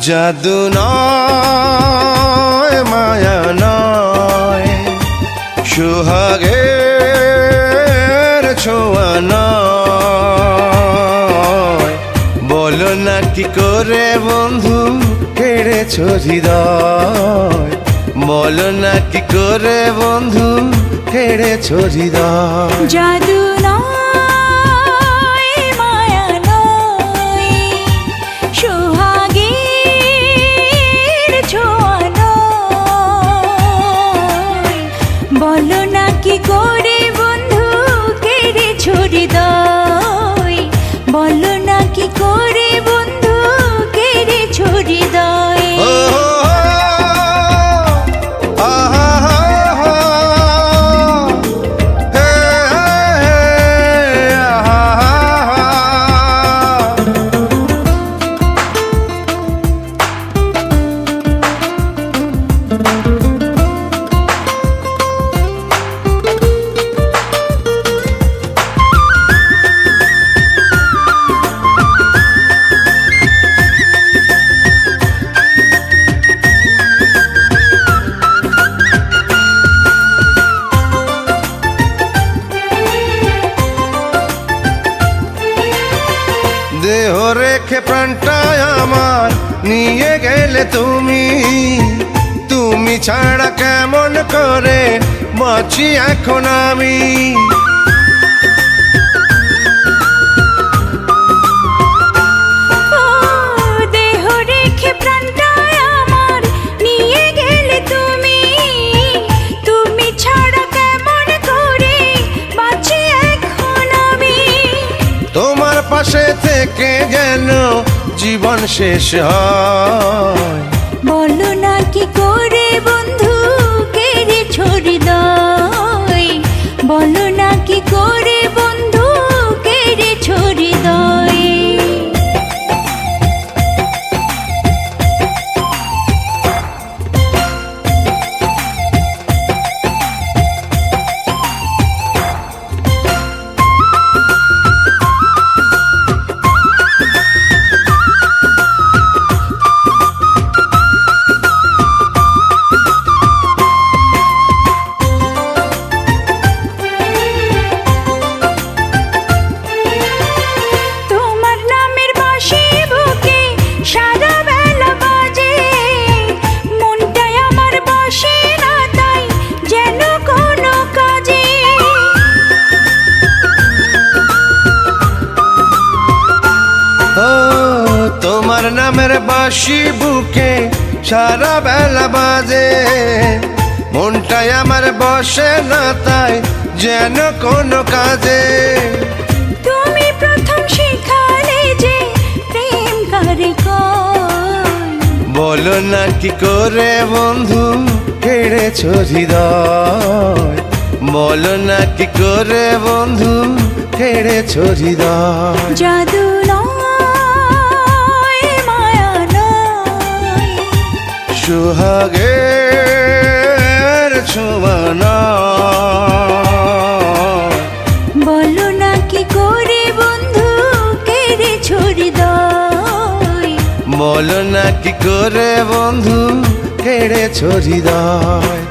জাদু নয় মায়া নয়, সোহাগের ছোঁয়া নয়। বলো না কি করে বন্ধু কেড়েছ হৃদয়, বলো না কি করে বন্ধু কেড়েছ হৃদয়। জাদু নয় মায়া নয়, সোহাগের ছোঁয়া নয়। বলো না কি করে বন্ধু কেড়েছ হৃদয়, বলো না কি করে বন্ধু কেড়েছ হৃদয়। দেহ রেখে প্রাণটায় আমার নিয়ে গেলে তুমি, তুমি ছাড়া কেমন করে বাঁচি এখন আমি। দেহ রেখে প্রাণটায় আমার নিয়ে গেলে তুমি, তুমি ছাড়া কেমন করে বাঁচি এখন আমি। তোমার পাশে থেকে যেন জীবন শেষ হয়। বলো না কি করে বন্ধু কেড়েছ হৃদয়, বলো না কি করে বন্ধু কেড়েছ হৃদয়। তোমার নামের বাঁশি বুকে সারা বেলা বাজে, মনটাই আমার বসে না তাই যেন কোনো কাজে। তুমি প্রথম শিখালে যে প্রেম করে কই, বলো না কি করে বন্ধু কেড়েছ হৃদয়, বলো না কি করে বন্ধু কেড়েছ হৃদয়। জাদু নয় মায়া নয়, সোহাগের ছোঁয়া নয়। বলো না কি করে বন্ধু কেড়েছ হৃদয়, বলো না কি করে বন্ধু কেড়েছ হৃদয়।